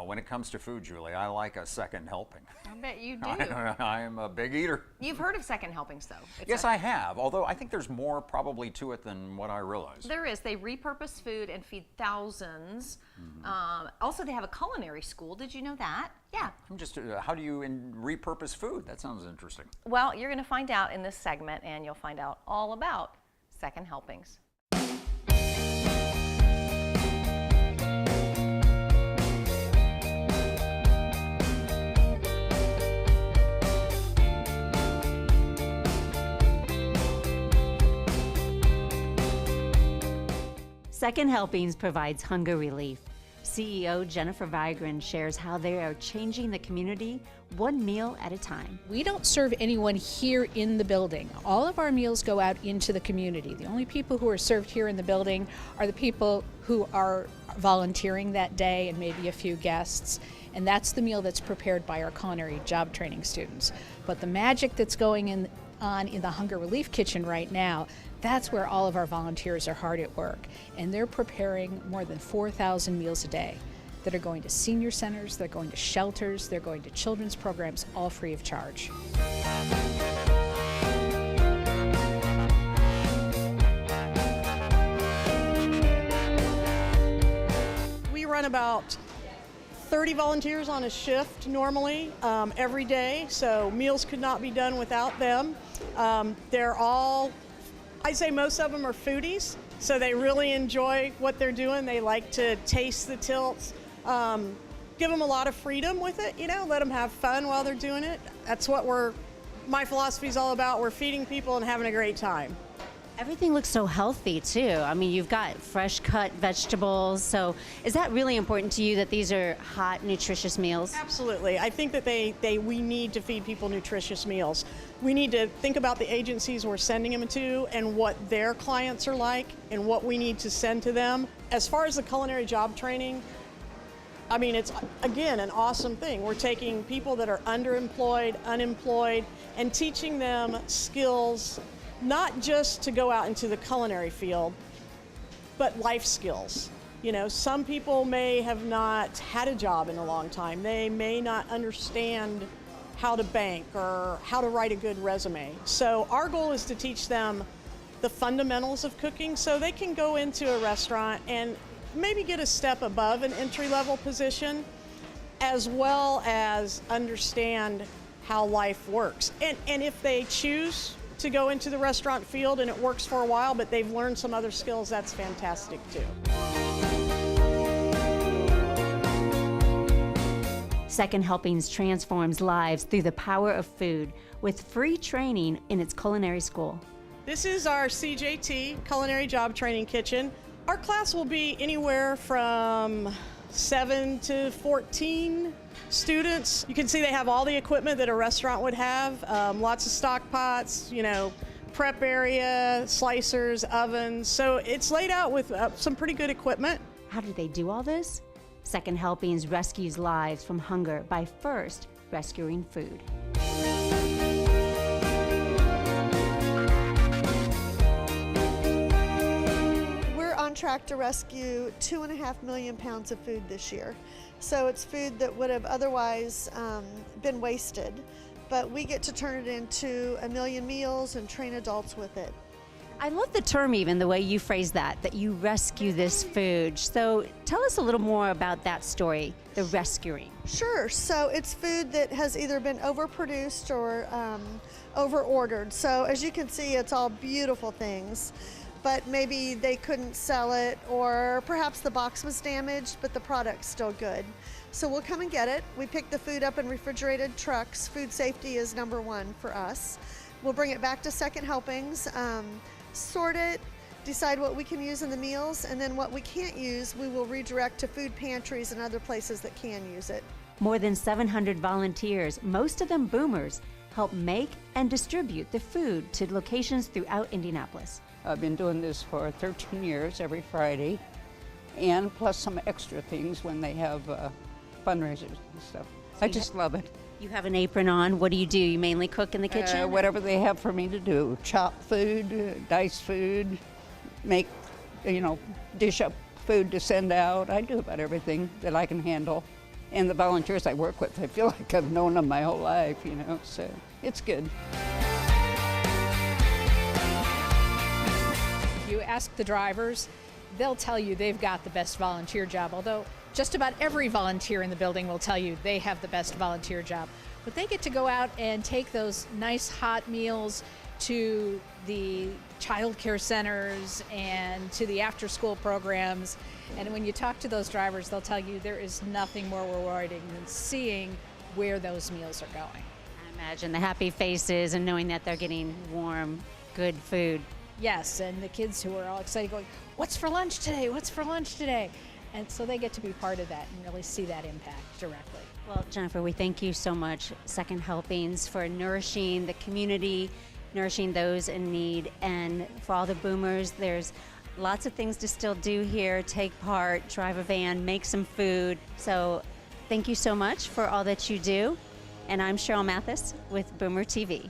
When it comes to food, Julie, I like a second helping. I bet you do. I am a big eater. You've heard of second helpings, though. Yes, I have, although I think there's more probably to it than what I realized. There is. They repurpose food and feed thousands. Also, they have a culinary school. Did you know that? Yeah. I'm just, how do you repurpose food? That sounds interesting. Well, you're going to find out in this segment, and you'll find out all about second helpings. Second Helpings provides hunger relief. CEO Jennifer Vigran shares how they are changing the community one meal at a time. We don't serve anyone here in the building. All of our meals go out into the community. The only people who are served here in the building are the people who are volunteering that day and maybe a few guests. And that's the meal that's prepared by our culinary job training students. But the magic that's going on in the Hunger Relief Kitchen right now, that's where all of our volunteers are hard at work. And they're preparing more than 4,000 meals a day that are going to senior centers, they're going to shelters, they're going to children's programs, all free of charge. We run about 30 volunteers on a shift normally every day, so meals could not be done without them. They're all, I'd say most of them are foodies, so they really enjoy what they're doing. They like to taste the tilts. Give them a lot of freedom with it, let them have fun while they're doing it. That's what my philosophy is all about. We're feeding people and having a great time. Everything looks so healthy too. I mean, you've got fresh cut vegetables. So is that really important to you that these are hot, nutritious meals? Absolutely. I think that we need to feed people nutritious meals. We need to think about the agencies we're sending them to and what their clients are like and what we need to send to them. As far as the culinary job training, I mean, it's, again, an awesome thing. We're taking people that are underemployed, unemployed, and teaching them skills, not just to go out into the culinary field, but life skills. Some people may have not had a job in a long time. They may not understand how to bank or how to write a good resume. So our goal is to teach them the fundamentals of cooking so they can go into a restaurant and maybe get a step above an entry-level position, as well as understand how life works. And if they choose to go into the restaurant field and it works for a while, but they've learned some other skills, that's fantastic too. Second Helpings transforms lives through the power of food with free training in its culinary school. This is our CJT, Culinary Job Training Kitchen. Our class will be anywhere from 7 to 14 students. You can see they have all the equipment that a restaurant would have, lots of stock pots, prep area, slicers, ovens. So it's laid out with some pretty good equipment. How do they do all this? Second Helpings rescues lives from hunger by first rescuing food. On track to rescue 2.5 million pounds of food this year. So it's food that would have otherwise been wasted, but we get to turn it into 1 million meals and train adults with it. I love the term, even the way you phrase that you rescue this food. So tell us a little more about that story, the rescuing. Sure, so it's food that has either been overproduced or over-ordered. So as you can see, it's all beautiful things, but maybe they couldn't sell it, or perhaps the box was damaged, but the product's still good. So we'll come and get it. We pick the food up in refrigerated trucks. Food safety is number one for us. We'll bring it back to Second Helpings, sort it, decide what we can use in the meals, and then what we can't use, we will redirect to food pantries and other places that can use it. More than 700 volunteers, most of them boomers, help make and distribute the food to locations throughout Indianapolis. I've been doing this for 13 years, every Friday, and plus some extra things when they have fundraisers and stuff. I just love it. You have an apron on. What do? You mainly cook in the kitchen? Whatever they have for me to do. Chop food, dice food, make, dish up food to send out. I do about everything that I can handle. And the volunteers I work with, I feel like I've known them my whole life, you know, so it's good. If you ask the drivers, they'll tell you they've got the best volunteer job, although just about every volunteer in the building will tell you they have the best volunteer job. But they get to go out and take those nice hot meals to the child care centers and to the after-school programs. And when you talk to those drivers, they'll tell you there is nothing more rewarding than seeing where those meals are going. I imagine the happy faces and knowing that they're getting warm, good food. Yes, and the kids who are all excited going, "What's for lunch today? What's for lunch today?" And so they get to be part of that and really see that impact directly. Well, Jennifer, we thank you so much, Second Helpings, for nourishing the community, nourishing those in need, and for all the boomers, there's lots of things to still do here. Take part, drive a van, make some food. So thank you so much for all that you do. And I'm Cheryl Mathis with Boomer TV.